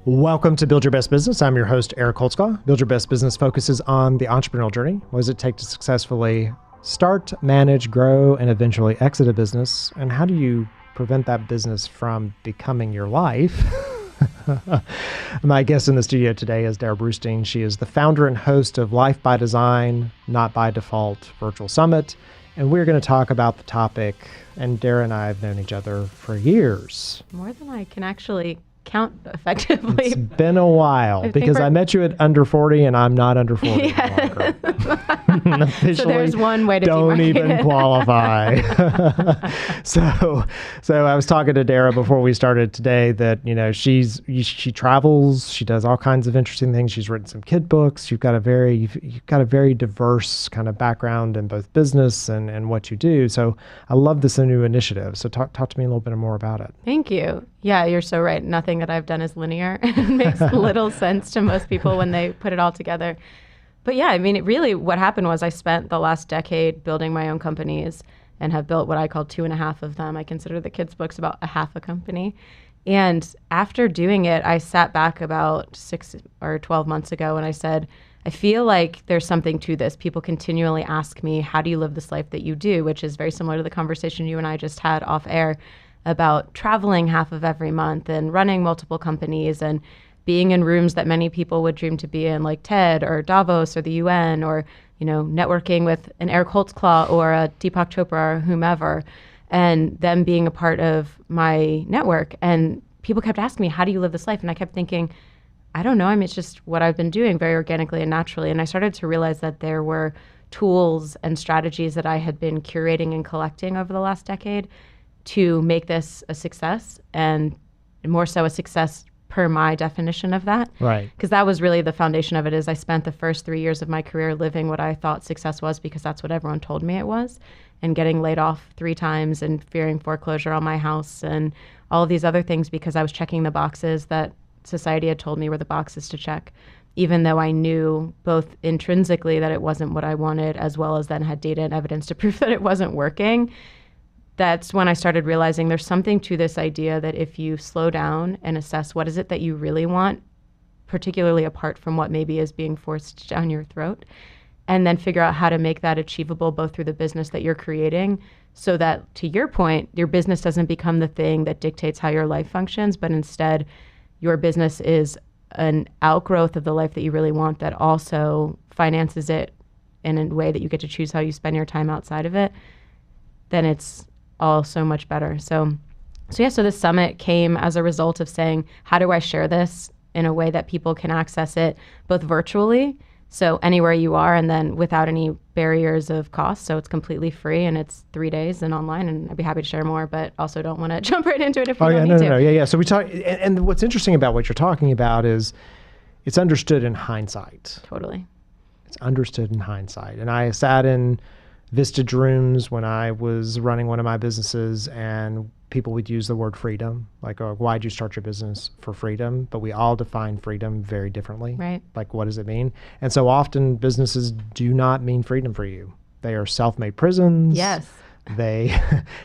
Welcome to Build Your Best Business. I'm your host, Eric Holtzclaw. Build Your Best Business focuses on the entrepreneurial journey. What does it take to successfully start, manage, grow, and eventually exit a business? And how do you prevent that business from becoming your life? My guest in the studio today is Darrah Brustein. She is the founder and host of Life by Design, Not by Default Virtual Summit. And we're going to talk about the topic. And Darrah and I have known each other for years. More than I can actually count effectively. It's been a while because I met you at under 40 and I'm not under 40 Yeah. Officially, so there's one way to don't even qualify. So I was talking to Darrah before we started today that, you know, she travels, she does all kinds of interesting things. She's written some kid books. You've got a very diverse kind of background in both business and what you do. So I love this new initiative. So talk to me a little bit more about it. Thank you. Yeah, you're so right. Nothing that I've done is linear. It makes little sense to most people when they put it all together. But yeah, I mean, it really, what happened was I spent the last decade building my own companies and have built what I call 2.5 of them. I consider the kids' books about a half a company. And after doing it, I sat back about 6 or 12 months ago and I said, I feel like there's something to this. People continually ask me, how do you live this life that you do? Which is very similar to the conversation you and I just had off air about traveling half of every month and running multiple companies and being in rooms that many people would dream to be in, like TED or Davos or the UN, or, you know, networking with an Eric Holtzclaw or a Deepak Chopra or whomever, and them being a part of my network. And people kept asking me, how do you live this life? And I kept thinking, I don't know. I mean, it's just what I've been doing very organically and naturally. And I started to realize that there were tools and strategies that I had been curating and collecting over the last decade to make this a success, and more so a success per my definition of that. Right. Because that was really the foundation of it. Is I spent the first 3 years of my career living what I thought success was because that's what everyone told me it was, and getting laid off 3 times and fearing foreclosure on my house and all of these other things because I was checking the boxes that society had told me were the boxes to check, even though I knew both intrinsically that it wasn't what I wanted, as well as then had data and evidence to prove that it wasn't working. That's when I started realizing there's something to this idea that if you slow down and assess what is it that you really want, particularly apart from what maybe is being forced down your throat, and then figure out how to make that achievable both through the business that you're creating, so that, to your point, your business doesn't become the thing that dictates how your life functions, but instead your business is an outgrowth of the life that you really want that also finances it in a way that you get to choose how you spend your time outside of it. Then it's all so much better. So this summit came as a result of saying, how do I share this in a way that people can access it both virtually, so anywhere you are, and then without any barriers of cost. So it's completely free and it's 3 days and online, and I'd be happy to share more, but also don't want to jump right into it if you don't need to. Yeah. So we talk, and what's interesting about what you're talking about is it's understood in hindsight. Totally. It's understood in hindsight. And I sat in Vistage rooms when I was running one of my businesses, and people would use the word freedom, like, oh, why'd you start your business? For freedom. But we all define freedom very differently. Right. Like, what does it mean? And so often businesses do not mean freedom for you. They are self-made prisons. Yes.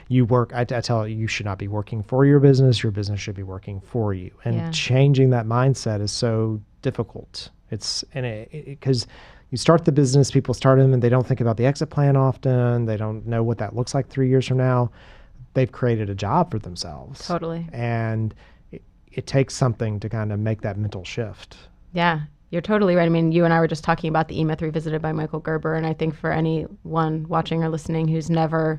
You work, I tell you should not be working for your business should be working for you. And changing that mindset is so difficult. Because you start the business, people start them and they don't think about the exit plan often. They don't know what that looks like 3 years from now. They've created a job for themselves. Totally. And it takes something to kind of make that mental shift. Yeah, you're totally right. I mean, you and I were just talking about the E-Myth Revisited by Michael Gerber. And I think for anyone watching or listening who's never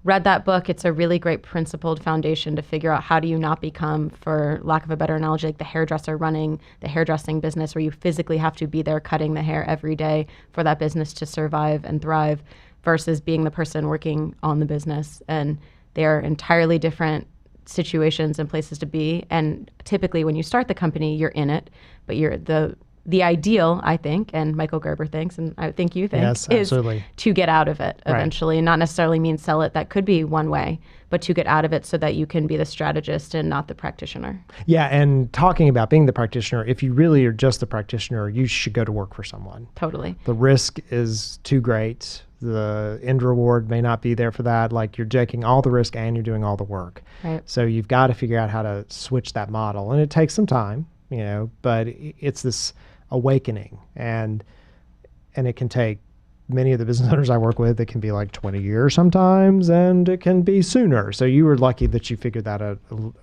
read that book, it's a really great principled foundation to figure out how do you not become, for lack of a better analogy, like the hairdresser running the hairdressing business, where you physically have to be there cutting the hair every day for that business to survive and thrive, versus being the person working on the business. And they're entirely different situations and places to be. And typically when you start the company, you're in it, but you're the ideal, I think, and Michael Gerber thinks, and I think you think, is to get out of it eventually, and not necessarily mean sell it. That could be one way, but to get out of it so that you can be the strategist and not the practitioner. Yeah, and talking about being the practitioner, if you really are just the practitioner, you should go to work for someone. Totally. The risk is too great. The end reward may not be there for that. Like, you're taking all the risk and you're doing all the work. Right. So you've got to figure out how to switch that model, and it takes some time. but it's this awakening, and it can take many of the business owners I work with, it can be like 20 years sometimes, and it can be sooner. So you were lucky that you figured that out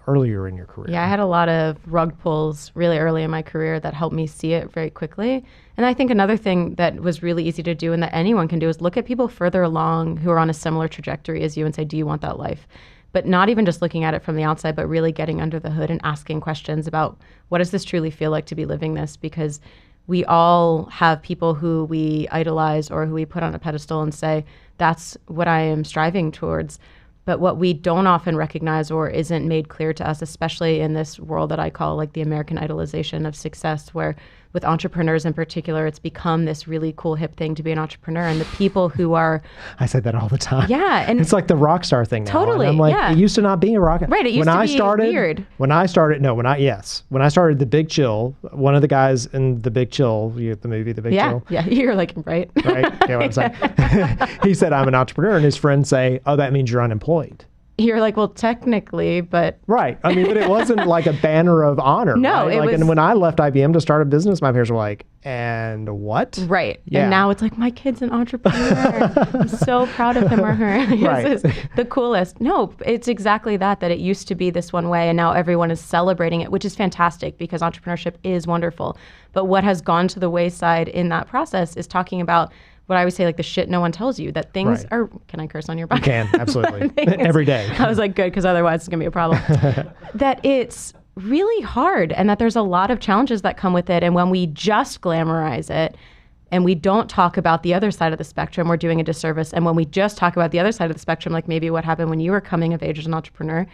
earlier in your career. Yeah, I had a lot of rug pulls really early in my career that helped me see it very quickly. And I think another thing that was really easy to do and that anyone can do is look at people further along who are on a similar trajectory as you and say, do you want that life? But not even just looking at it from the outside, but really getting under the hood and asking questions about what does this truly feel like to be living this? Because we all have people who we idolize or who we put on a pedestal and say, that's what I am striving towards. But what we don't often recognize or isn't made clear to us, especially in this world that I call like the American idolization of success, where with entrepreneurs in particular, it's become this really cool hip thing to be an entrepreneur. And the people who are... I say that all the time. Yeah. And it's like the rock star thing now. Totally. And I'm like, yeah. It used to not be a rock. Right. It used to be weird. When I started The Big Chill, one of the guys in The Big Chill, the movie The Big Chill. Yeah. You're like, right. Right. Yeah, what I'm saying. He said, I'm an entrepreneur. And his friends say, oh, that means you're unemployed. You're like, well, technically, but... Right. I mean, but it wasn't like a banner of honor. No, right? it was... And when I left IBM to start a business, my parents were like, and what? Right. Yeah. And now it's like, my kid's an entrepreneur. I'm so proud of him or her. Right. This is the coolest. No, it's exactly that it used to be this one way, and now everyone is celebrating it, which is fantastic because entrepreneurship is wonderful. But what has gone to the wayside in that process is talking about what I would say, like the shit no one tells you, that things are, can I curse on your podcast? You can, absolutely. Every day. I was like, good, because otherwise it's going to be a problem. That it's really hard and that there's a lot of challenges that come with it. And when we just glamorize it and we don't talk about the other side of the spectrum, we're doing a disservice. And when we just talk about the other side of the spectrum, like maybe what happened when you were coming of age as an entrepreneur,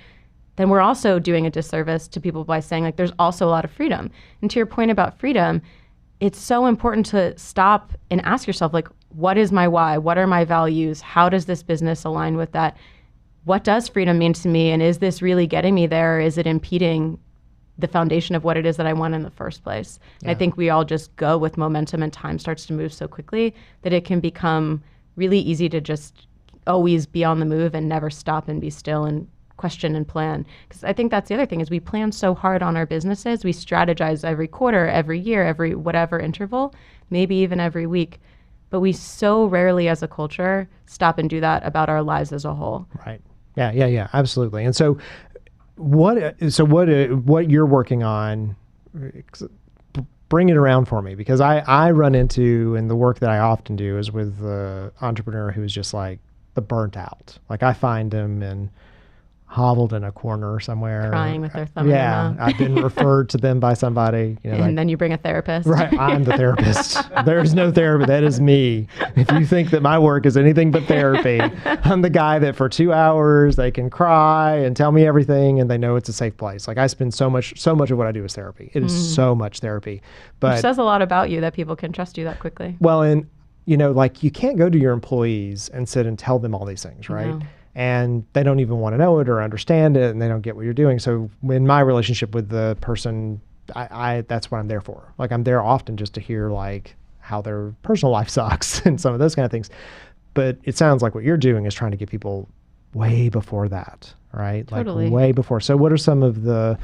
then we're also doing a disservice to people by saying like there's also a lot of freedom. And to your point about freedom, it's so important to stop and ask yourself, like, what is my why? What are my values? How does this business align with that? What does freedom mean to me? And is this really getting me there? Or is it impeding the foundation of what it is that I want in the first place? Yeah. I think we all just go with momentum, and time starts to move so quickly that it can become really easy to just always be on the move and never stop and be still and question and plan. Because I think that's the other thing is we plan so hard on our businesses. We strategize every quarter, every year, every whatever interval, maybe even every week. But we so rarely as a culture stop and do that about our lives as a whole. Right. Yeah, absolutely. And so what you're working on, bring it around for me, because I run into, and the work that I often do is with the entrepreneur who is just like the burnt out. Like I find them and hobbled in a corner somewhere, crying with their thumb in their mouth. I've been referred to them by somebody, and then you bring a therapist. Right, I'm the therapist. There's no therapist. That is me. If you think that my work is anything but therapy, I'm the guy that for 2 hours they can cry and tell me everything, and they know it's a safe place. Like I spend so much of what I do is therapy. It is so much therapy, but which says a lot about you that people can trust you that quickly. Well, and like you can't go to your employees and sit and tell them all these things, right? No. And they don't even want to know it or understand it, and they don't get what you're doing. So in my relationship with the person, I that's what I'm there for. Like I'm there often just to hear like how their personal life sucks and some of those kind of things. But it sounds like what you're doing is trying to get people way before that, right? Totally. Like way before. So what are some of the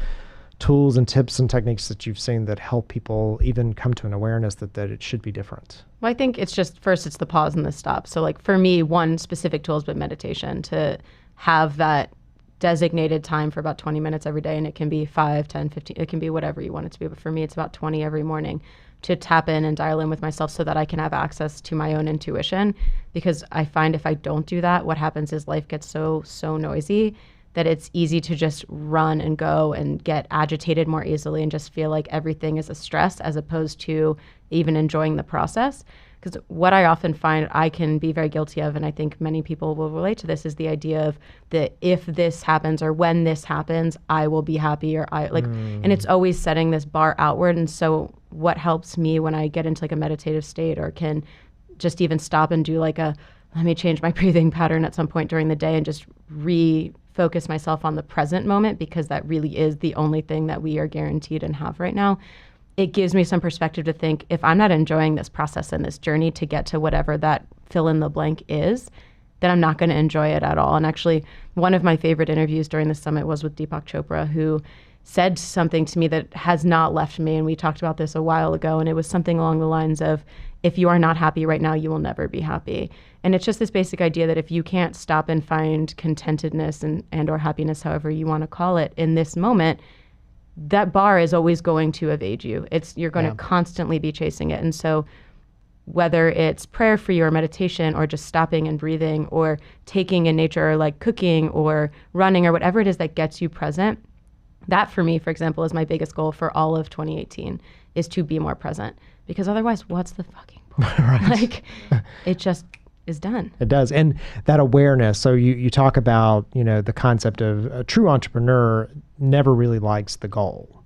tools and tips and techniques that you've seen that help people even come to an awareness that it should be different? Well, I think it's just, first it's the pause and the stop. So like for me, one specific tool has been meditation, to have that designated time for about 20 minutes every day. And it can be 5, 10, 15, it can be whatever you want it to be. But for me, it's about 20 every morning to tap in and dial in with myself so that I can have access to my own intuition. Because I find if I don't do that, what happens is life gets so noisy that it's easy to just run and go and get agitated more easily and just feel like everything is a stress as opposed to even enjoying the process. Because what I often find I can be very guilty of, and I think many people will relate to this, is the idea of the if this happens or when this happens, I will be happy, or and it's always setting this bar outward. And so what helps me when I get into like a meditative state, or can just even stop and do like let me change my breathing pattern at some point during the day and just refocus myself on the present moment, because that really is the only thing that we are guaranteed and have right now. It gives me some perspective to think, if I'm not enjoying this process and this journey to get to whatever that fill in the blank is, then I'm not going to enjoy it at all. And actually, one of my favorite interviews during the summit was with Deepak Chopra, who said something to me that has not left me. And we talked about this a while ago. And it was something along the lines of, if you are not happy right now, you will never be happy. And it's just this basic idea that if you can't stop and find contentedness and or happiness, however you want to call it, in this moment, that bar is always going to evade you. You're going to constantly be chasing it. And so whether it's prayer for you or meditation or just stopping and breathing or taking in nature or like cooking or running or whatever it is that gets you present, that for me, for example, is my biggest goal for all of 2018 is to be more present. Because otherwise, what's the fucking point? Right. Like, it just is done. It does. And that awareness. So you talk about, the concept of a true entrepreneur never really likes the goal.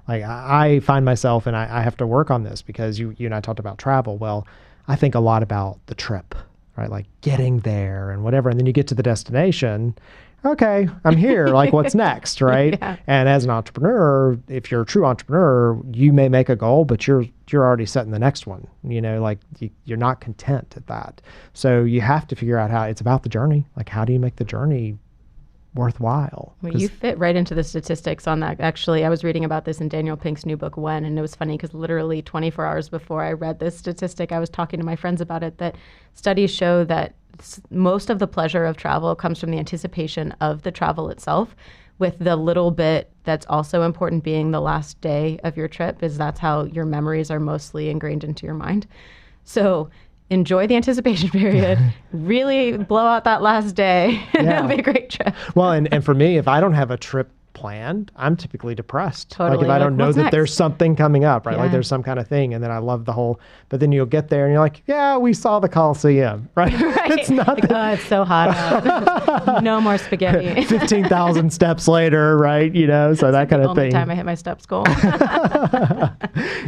Like I find myself, and I have to work on this because you and I talked about travel. Well, I think a lot about the trip, right? Like getting there and whatever. And then you get to the destination. Okay, I'm here. Like, what's next, right? Yeah. And as an entrepreneur, if you're a true entrepreneur, you may make a goal, but you're already setting the next one. You're not content at that. So you have to figure out how it's about the journey. Like, how do you make the journey worthwhile? Well, you fit right into the statistics on that. Actually, I was reading about this in Daniel Pink's new book, When, and it was funny because literally 24 hours before I read this statistic, I was talking to my friends about it, that studies show that most of the pleasure of travel comes from the anticipation of the travel itself, with the little bit that's also important being the last day of your trip, is that's how your memories are mostly ingrained into your mind. So enjoy the anticipation period, really blow out that last day, and it'll be a great trip. Well, and for me, if I don't have a trip planned, I'm typically depressed. Totally. Like if I don't know that there's something coming up, right? Yeah. Like there's some kind of thing. And then I love the whole, but then you'll get there and you're like, yeah, we saw the Coliseum, right? Right. It's not like, oh, it's so hot out. No more spaghetti. 15,000 steps later, right? So that kind of thing. Only time I hit my steps goal.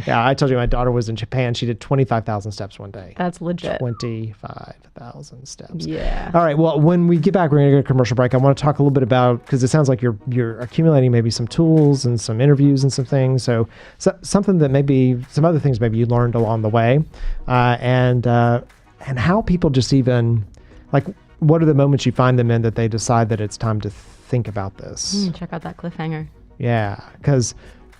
Yeah, I told you my daughter was in Japan. She did 25,000 steps one day. That's legit. 25,000 steps. Yeah. All right. Well, when we get back, we're going to get a commercial break. I want to talk a little bit about, because it sounds like you're accumulating maybe some tools and some interviews and some things. So something that maybe some other things maybe you learned along the way, and how people just even like, what are the moments you find them in that they decide that it's time to think about this? Check out that cliffhanger. Yeah, because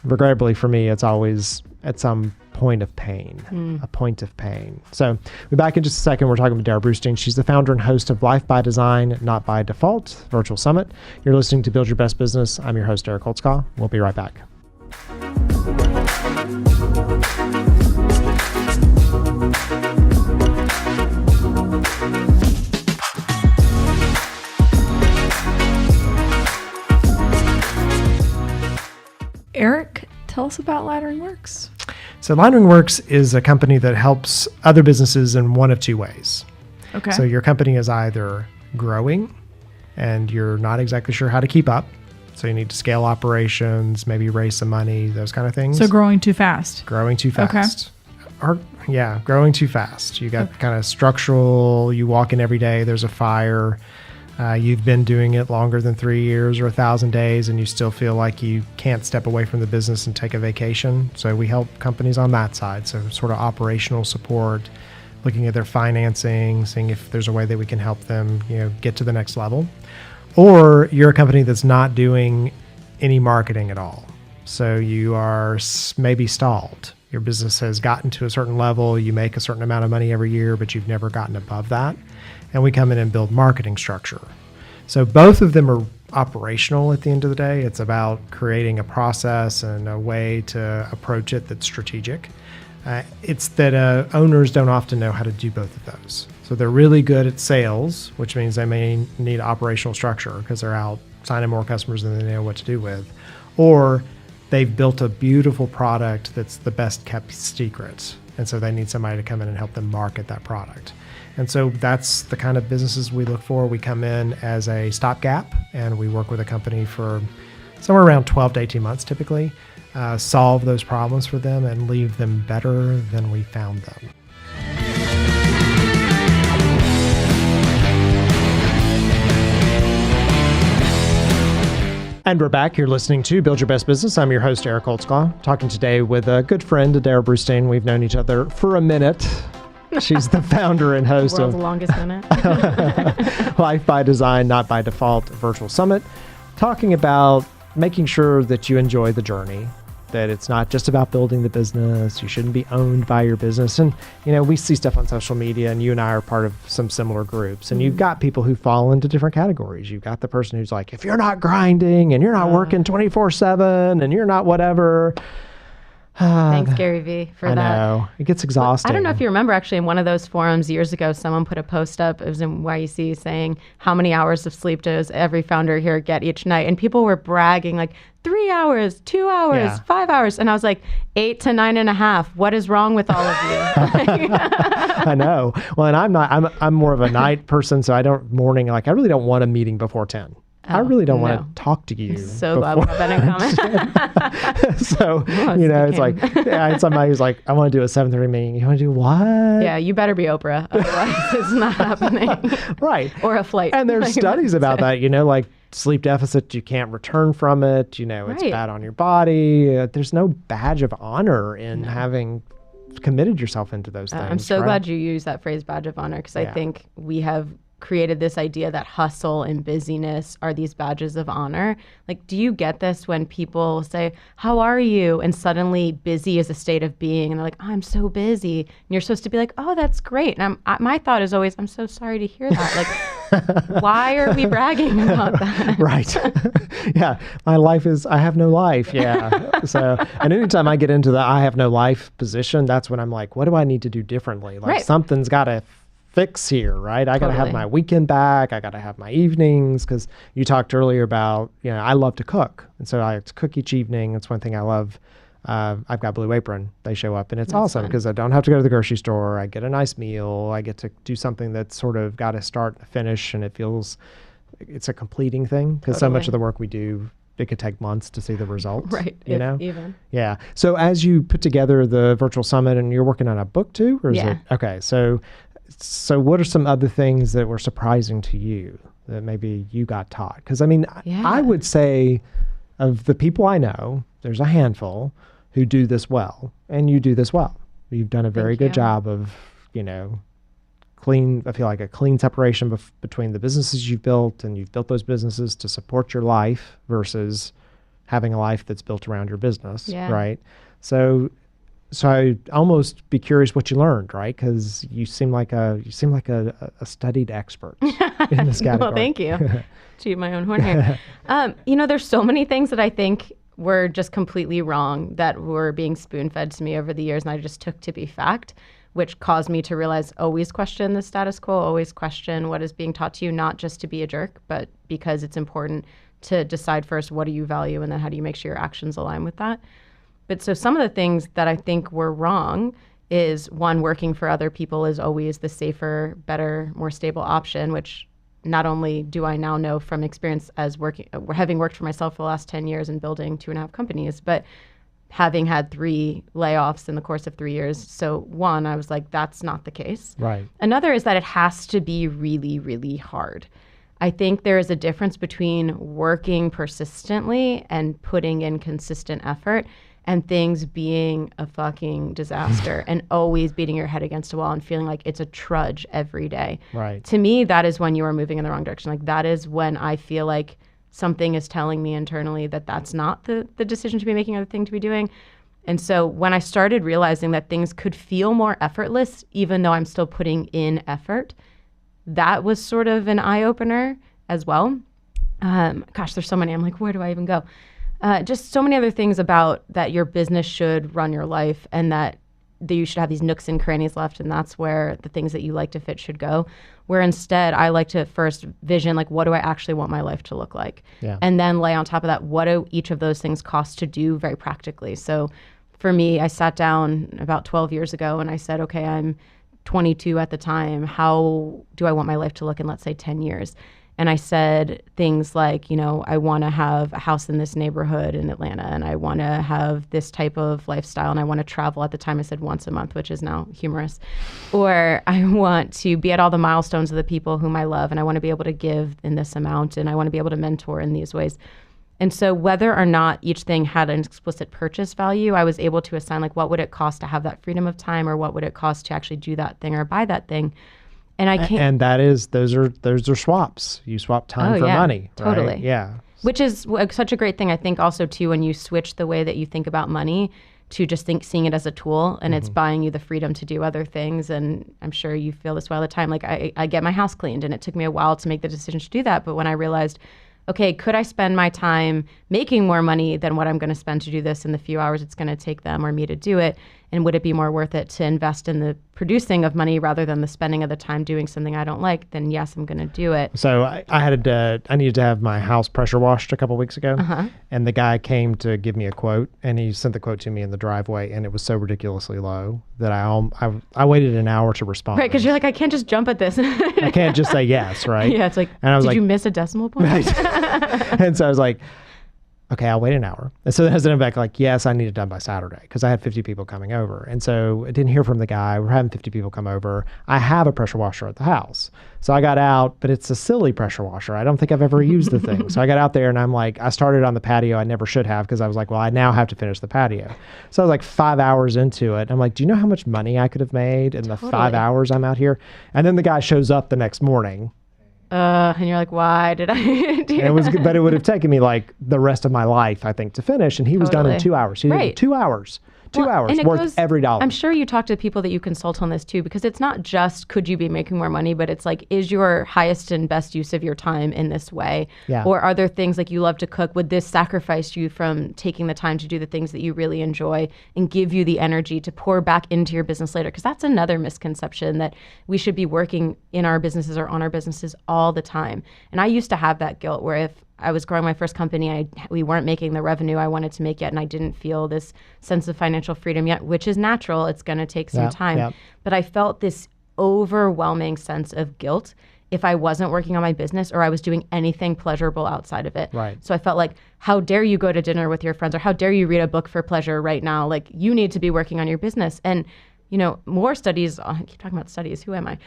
regrettably for me, it's always at some point of pain, a point of pain. So we're back in just a second. We're talking with Darrah Brustein. She's the founder and host of Life by Design, Not by Default Virtual Summit. You're listening to Build Your Best Business. I'm your host, Eric Holtzclaw. We'll be right back. Eric, tell us about Laddering Works. So Laddering Works is a company that helps other businesses in one of two ways. Okay. So your company is either growing and you're not exactly sure how to keep up. So you need to scale operations, maybe raise some money, those kind of things. So growing too fast. Growing too fast. Growing too fast. You got kind of structural, you walk in every day, there's a fire. You've been doing it longer than 3 years or 1,000 days, and you still feel like you can't step away from the business and take a vacation. So we help companies on that side. So sort of operational support, looking at their financing, seeing if there's a way that we can help them, get to the next level. Or you're a company that's not doing any marketing at all. So you are maybe stalled. Your business has gotten to a certain level. You make a certain amount of money every year, but you've never gotten above that. And we come in and build marketing structure. So both of them are operational at the end of the day. It's about creating a process and a way to approach it that's strategic. It's that owners don't often know how to do both of those. So they're really good at sales, which means they may need operational structure because they're out signing more customers than they know what to do with. Or they've built a beautiful product that's the best kept secret. And so they need somebody to come in and help them market that product. And so that's the kind of businesses we look for. We come in as a stopgap and we work with a company for somewhere around 12 to 18 months typically, solve those problems for them and leave them better than we found them. And we're back. You're listening to Build Your Best Business. I'm your host, Eric Holtzclaw, talking today with a good friend, Darrah Brustein. We've known each other for a minute. She's the founder and host World's of longest minute. Life by Design, Not by Default Virtual Summit, talking about making sure that you enjoy the journey, that it's not just about building the business. You shouldn't be owned by your business. And, we see stuff on social media, and you and I are part of some similar groups. And you've got people who fall into different categories. You've got the person who's like, if you're not grinding and you're not working 24/7 and you're not whatever. Thanks, Gary Vee, for that. I know. It gets exhausting. I don't know if you remember, actually, in one of those forums years ago, someone put a post up, it was in YEC, saying, how many hours of sleep does every founder here get each night? And people were bragging, like, 3 hours, 2 hours, 5 hours. And I was like, 8 to 9.5. What is wrong with all of you? I know. Well, and I'm more of a night person, so I really don't want a meeting before 10. I really don't want to talk to you. I'm so glad we have that in common. So, it's like, somebody who's like, I want to do a 7:30 meeting. You want to do what? Yeah, you better be Oprah. Otherwise, it's not happening. Right. Or a flight. And there's studies about that, like sleep deficit, you can't return from it. It's bad on your body. There's no badge of honor in having committed yourself into those things. I'm so glad you use that phrase, badge of honor, because I think we have created this idea that hustle and busyness are these badges of honor. Like, do you get this when people say, how are you? And suddenly busy is a state of being. And they're like, oh, I'm so busy. And you're supposed to be like, oh, that's great. And my thought is always, I'm so sorry to hear that. Like, why are we bragging about that? Right. Yeah. My life is, I have no life. Yeah. So, and anytime I get into the I have no life position, that's when I'm like, what do I need to do differently? Like something's got to fix here, right? I got to have my weekend back. I got to have my evenings, because you talked earlier about, I love to cook. And so I have to cook each evening. It's one thing I love. I've got Blue Apron. They show up, and it's awesome because I don't have to go to the grocery store. I get a nice meal. I get to do something that's sort of got a start and a finish, and it's a completing thing, because so much of the work we do, it could take months to see the results. Right. Even. Yeah. So as you put together the virtual summit, and you're working on a book too, or is it? Okay. So what are some other things that were surprising to you that maybe you got taught? Because I would say of the people I know, there's a handful who do this well, and you do this well. You've done a very good job of, I feel like a clean separation between the businesses you've built, and you've built those businesses to support your life versus having a life that's built around your business, right? So I'd almost be curious what you learned, right? Because you seem like a studied expert in this category. Well, thank you. Toot my own horn here. There's so many things that I think were just completely wrong that were being spoon-fed to me over the years, and I just took to be fact, which caused me to realize always question the status quo, always question what is being taught to you, not just to be a jerk, but because it's important to decide first what do you value, and then how do you make sure your actions align with that. But so some of the things that I think were wrong is, one, working for other people is always the safer, better, more stable option, which not only do I now know from experience as having worked for myself for the last 10 years and building 2.5 companies, but having had 3 layoffs in the course of 3 years. So one, I was like, that's not the case. Right. Another is that it has to be really, really hard. I think there is a difference between working persistently and putting in consistent effort and things being a fucking disaster and always beating your head against a wall and feeling like it's a trudge every day. Right. To me, that is when you are moving in the wrong direction. Like, that is when I feel like something is telling me internally that that's not the decision to be making or the thing to be doing. And so when I started realizing that things could feel more effortless, even though I'm still putting in effort, that was sort of an eye-opener as well. Gosh, there's so many. I'm like, where do I even go? Just so many other things about that your business should run your life, and that you should have these nooks and crannies left, and that's where the things that you like to fit should go. Where instead, I like to first vision, like, what do I actually want my life to look like? Yeah. And then lay on top of that, what do each of those things cost to do very practically? So for me, I sat down about 12 years ago and I said, okay, I'm 22 at the time. How do I want my life to look in, let's say, 10 years? And I said things like, I want to have a house in this neighborhood in Atlanta, and I want to have this type of lifestyle, and I want to travel. At the time I said once a month, which is now humorous. Or I want to be at all the milestones of the people whom I love, and I want to be able to give in this amount, and I want to be able to mentor in these ways. And so whether or not each thing had an explicit purchase value, I was able to assign, like, what would it cost to have that freedom of time, or what would it cost to actually do that thing or buy that thing? And I can't. And that is, those are swaps. You swap time for money. Totally. Right? Yeah. Which is such a great thing. I think also too, when you switch the way that you think about money to just seeing it as a tool, and it's buying you the freedom to do other things. And I'm sure you feel this way all the time. Like I get my house cleaned, and it took me a while to make the decision to do that. But when I realized, okay, could I spend my time making more money than what I'm going to spend to do this in the few hours it's going to take them or me to do it? And would it be more worth it to invest in the producing of money rather than the spending of the time doing something I don't like? Then yes, I'm going to do it. So I needed to have my house pressure washed a couple weeks ago, and the guy came to give me a quote, and he sent the quote to me in the driveway, and it was so ridiculously low that I waited an hour to respond. Right, because you're like, I can't just jump at this. I can't just say yes, right? Yeah, it's like, and I was did like, you miss a decimal point? Right. And so I was like, okay, I'll wait an hour. And so then I sent him back like, yes, I need it done by Saturday because I had 50 people coming over. And so I didn't hear from the guy. We're having 50 people come over. I have a pressure washer at the house. So I got out, but it's a silly pressure washer. I don't think I've ever used the thing. So I got out there and I'm like, I started on the patio. I never should have because I was like, well, I now have to finish the patio. So I was like 5 hours into it. I'm like, do you know how much money I could have made in the 5 hours I'm out here? And then the guy shows up the next morning. And you're like, why did I do it was good, but it would have taken me like the rest of my life, I think, to finish. And he was done in 2 hours. He did 2 hours. 2 hours worth every dollar. I'm sure you talk to people that you consult on this too, because it's not just could you be making more money, but it's like, is your highest and best use of your time in this way? Yeah. Or are there things like you love to cook? Would this sacrifice you from taking the time to do the things that you really enjoy and give you the energy to pour back into your business later? Because that's another misconception, that we should be working in our businesses or on our businesses all the time. And I used to have that guilt where if I was growing my first company, we weren't making the revenue I wanted to make yet, and I didn't feel this sense of financial freedom yet, which is natural. It's going to take some time. Yeah. But I felt this overwhelming sense of guilt if I wasn't working on my business or I was doing anything pleasurable outside of it. Right. So I felt like, how dare you go to dinner with your friends, or how dare you read a book for pleasure right now? Like, you need to be working on your business. And you know, more studies, I keep talking about studies, who am I?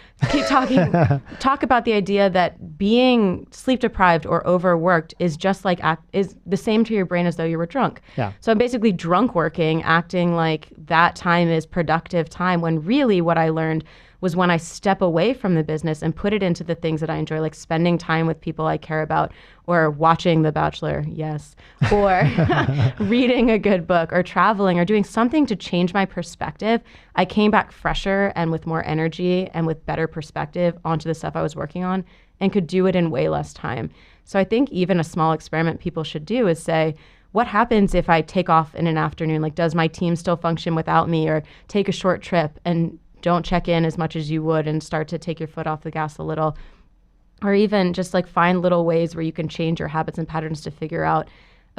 Talk about the idea that being sleep deprived or overworked is just like, is the same to your brain as though you were drunk. Yeah. So I'm basically drunk working, acting like that time is productive time, when really what I learned was when I step away from the business and put it into the things that I enjoy, like spending time with people I care about, or watching The Bachelor, yes, or reading a good book, or traveling, or doing something to change my perspective, I came back fresher and with more energy and with better perspective onto the stuff I was working on, and could do it in way less time. So I think even a small experiment people should do is say, what happens if I take off in an afternoon? Like, does my team still function without me? Or take a short trip and don't check in as much as you would and start to take your foot off the gas a little. Or even just like find little ways where you can change your habits and patterns to figure out,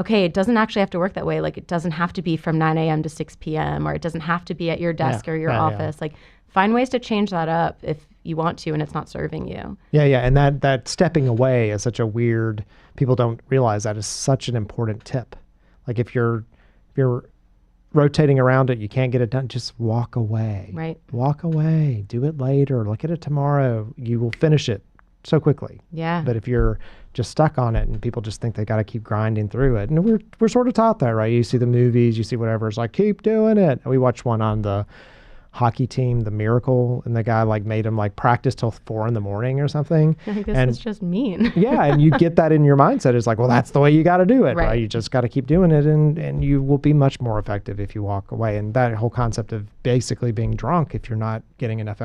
okay, it doesn't actually have to work that way. Like, it doesn't have to be from 9 a.m. to 6 p.m. or it doesn't have to be at your desk or your office. Like, find ways to change that up if you want to and it's not serving you. Yeah. And that stepping away is such a weird, people don't realize that is such an important tip. Like, if you're rotating around it, you can't get it done, just walk away. Right. Walk away. Do it later. Look at it tomorrow. You will finish it so quickly. Yeah. But if you're just stuck on it and people just think they got to keep grinding through it, and we're sort of taught that, right? You see the movies, you see whatever, it's like, keep doing it. And we watched one on the hockey team, The Miracle, and the guy like made him like practice till 4 a.m. or something. I think this is just mean. Yeah, and you get that in your mindset. It's like, well, that's the way you got to do it, right? You just got to keep doing it, and you will be much more effective if you walk away. And that whole concept of basically being drunk, if you're not getting enough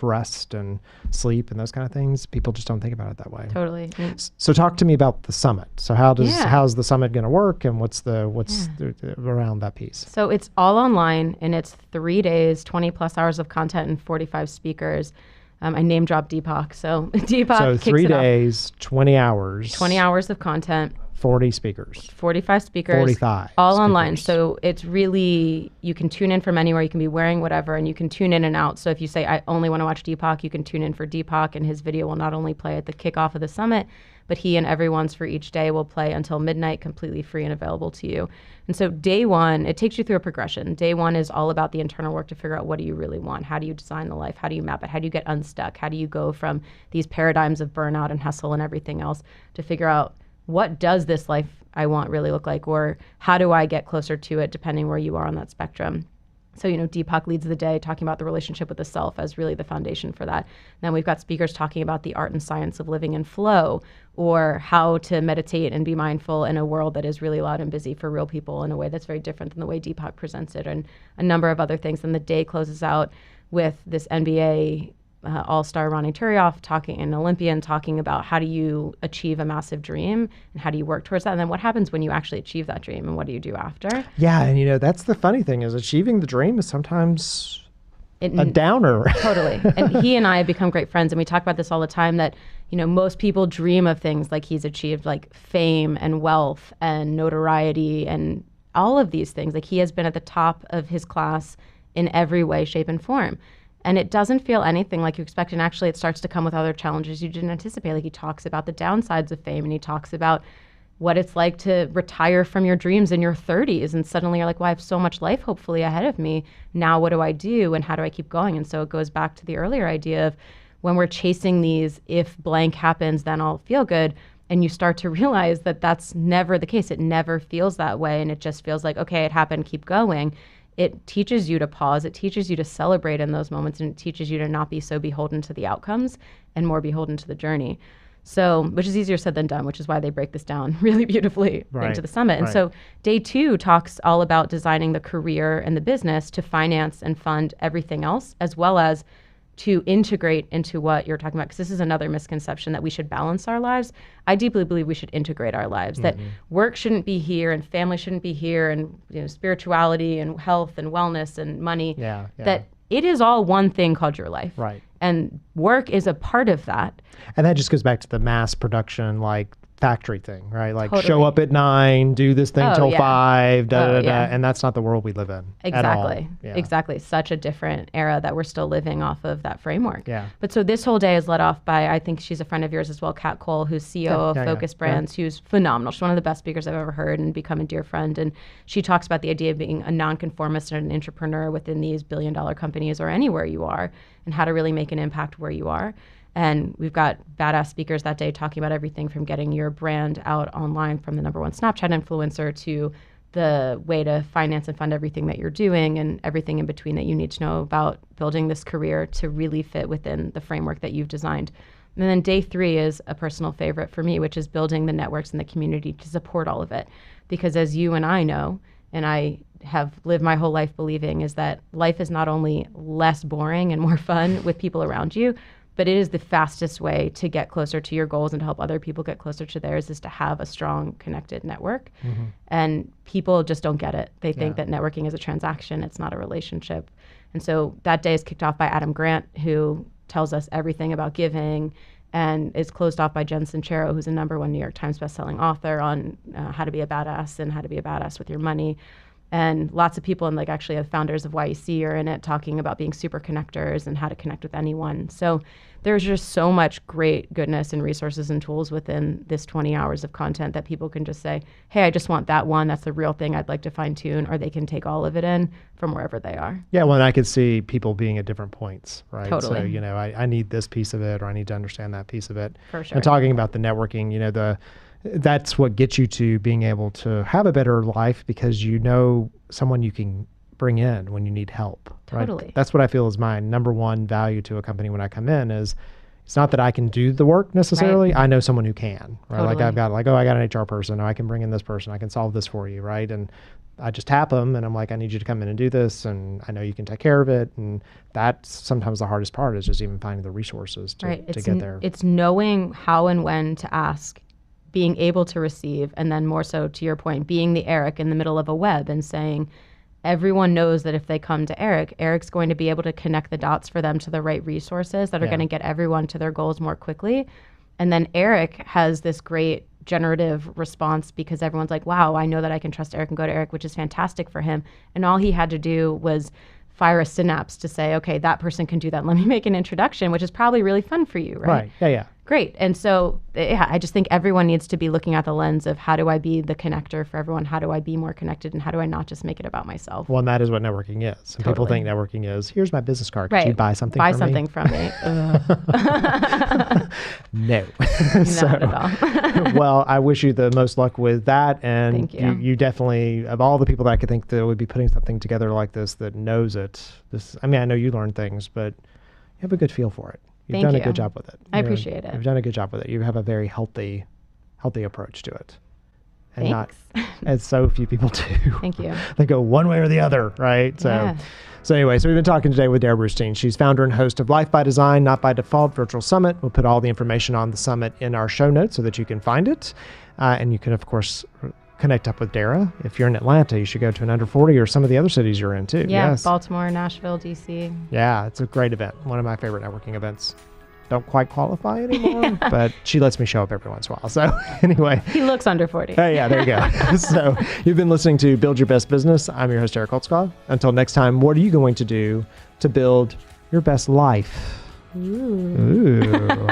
rest and sleep and those kind of things, people just don't think about it that way. Totally. So talk to me about the summit. So how's the summit going to work, and what's around that piece? So it's all online, and it's 3 days, 20 plus hours of content, and 45 speakers. I name dropped Deepak. So Deepak So kicks 3 it days, 20 hours. 20 hours of content. 40 speakers. 45 speakers. 45 all speakers. Online. So it's really, you can tune in from anywhere. You can be wearing whatever, and you can tune in and out. So if you say, I only want to watch Deepak, you can tune in for Deepak, and his video will not only play at the kickoff of the summit, but he and everyone's for each day will play until midnight, completely free and available to you. And so day one, it takes you through a progression. Day one is all about the internal work to figure out, what do you really want? How do you design the life? How do you map it? How do you get unstuck? How do you go from these paradigms of burnout and hustle and everything else to figure out, what does this life I want really look like? Or how do I get closer to it, depending where you are on that spectrum? So, Deepak leads the day talking about the relationship with the self as really the foundation for that. Then we've got speakers talking about the art and science of living in flow, or how to meditate and be mindful in a world that is really loud and busy for real people in a way that's very different than the way Deepak presents it, and a number of other things. And the day closes out with this NBA all-star Ronnie Turioff an Olympian, talking about how do you achieve a massive dream and how do you work towards that, and then what happens when you actually achieve that dream and what do you do after. Yeah, and that's the funny thing is achieving the dream is sometimes a downer. Totally. And he and I have become great friends, and we talk about this all the time, that most people dream of things like he's achieved, like fame and wealth and notoriety and all of these things. Like he has been at the top of his class in every way, shape, and form. And it doesn't feel anything like you expect. And actually, it starts to come with other challenges you didn't anticipate. Like he talks about the downsides of fame, and he talks about what it's like to retire from your dreams in your 30s. And suddenly you're like, well, I have so much life hopefully ahead of me. Now what do I do? And how do I keep going? And so it goes back to the earlier idea of when we're chasing these, if blank happens, then I'll feel good. And you start to realize that that's never the case. It never feels that way. And it just feels like, okay, it happened, keep going. It teaches you to pause. It teaches you to celebrate in those moments, and it teaches you to not be so beholden to the outcomes and more beholden to the journey. So, which is easier said than done, which is why they break this down really beautifully into the summit. And so day 2 talks all about designing the career and the business to finance and fund everything else, as well as to integrate into what you're talking about, because this is another misconception that we should balance our lives. I deeply believe we should integrate our lives, that work shouldn't be here and family shouldn't be here, and spirituality and health and wellness and money, that it is all one thing called your life. Right. And work is a part of that. And that just goes back to the mass production, like factory thing, right? Like Totally. show up at 9, do this thing till 5, Yeah. and that's not the world we live in. Exactly. At all. Yeah. Exactly. Such a different era that we're still living off of that framework. Yeah. But so this whole day is led off by, I think she's a friend of yours as well, Kat Cole, who's CEO of Focus Brands, who's phenomenal. She's one of the best speakers I've ever heard and become a dear friend. And she talks about the idea of being a nonconformist and an entrepreneur within these billion-dollar companies or anywhere you are, and how to really make an impact where you are. And we've got badass speakers that day talking about everything from getting your brand out online from the #1 Snapchat influencer to the way to finance and fund everything that you're doing, and everything in between that you need to know about building this career to really fit within the framework that you've designed. And then day 3 is a personal favorite for me, which is building the networks and the community to support all of it. Because as you and I know, and I have lived my whole life believing, is that life is not only less boring and more fun with people around you, but it is the fastest way to get closer to your goals and to help other people get closer to theirs, is to have a strong, connected network. And people just don't get it. They think that networking is a transaction. It's not a relationship. And so that day is kicked off by Adam Grant, who tells us everything about giving, and is closed off by Jen Sincero, who's a #1 New York Times bestselling author on how to be a badass and how to be a badass with your money. And lots of people, and like actually the founders of YEC are in it, talking about being super connectors and how to connect with anyone. So there's just so much great goodness and resources and tools within this 20 hours of content that people can just say, hey, I just want that one. That's the real thing I'd like to fine tune, or they can take all of it in from wherever they are. Yeah, well, and I could see people being at different points, right? Totally. So, I need this piece of it, or I need to understand that piece of it. For sure. And talking about the networking, that's what gets you to being able to have a better life, because someone you can bring in when you need help. Totally. Right? That's what I feel is my #1 value to a company when I come in is, it's not that I can do the work necessarily. Right. I know someone who can, right? Totally. Like I've got I got an HR person, or I can bring in this person, I can solve this for you, right? And I just tap them and I'm like, I need you to come in and do this, and I know you can take care of it. And that's sometimes the hardest part, is just even finding the resources to get there. It's knowing how and when to ask, being able to receive, and then more so, to your point, being the Eric in the middle of a web and saying, everyone knows that if they come to Eric's going to be able to connect the dots for them to the right resources that are going to get everyone to their goals more quickly. And then Eric has this great generative response, because everyone's like, wow, I know that I can trust Eric and go to Eric, which is fantastic for him. And all he had to do was fire a synapse to say, okay, that person can do that. Let me make an introduction, which is probably really fun for you, right? Right. Yeah. great. And so, yeah, I just think everyone needs to be looking at the lens of how do I be the connector for everyone? How do I be more connected? And how do I not just make it about myself? Well, and that is what networking is. Some people Totally. think networking is, here's my business card. Right. Could you buy something Buy from something me? from me. No. Not at all. Well, I wish you the most luck with that. And Thank you. You definitely, of all the people that I could think that would be putting something together like this that knows it, I mean, I know you learn things, but you have a good feel for it. You've Thank done a you. good job with it. I appreciate it. You've done a good job with it. You have a very healthy approach to it. And Thanks. not, as so few people do. Thank you. They go one way or the other, right? Yeah. So anyway, we've been talking today with Darrah Brustein. She's founder and host of Life by Design, Not by Default Virtual Summit. We'll put all the information on the summit in our show notes so that you can find it. And you can, of course, connect up with Darrah. If you're in Atlanta, you should go to an under 40 or some of the other cities you're in too. Yeah, Yes. Baltimore, Nashville, DC. Yeah, it's a great event. One of my favorite networking events. Don't quite qualify anymore, but she lets me show up every once in a while. So anyway. He looks under 40. Yeah, there you go. So you've been listening to Build Your Best Business. I'm your host, Eric Holtzclaw. Until next time, what are you going to do to build your best life? Ooh. Ooh.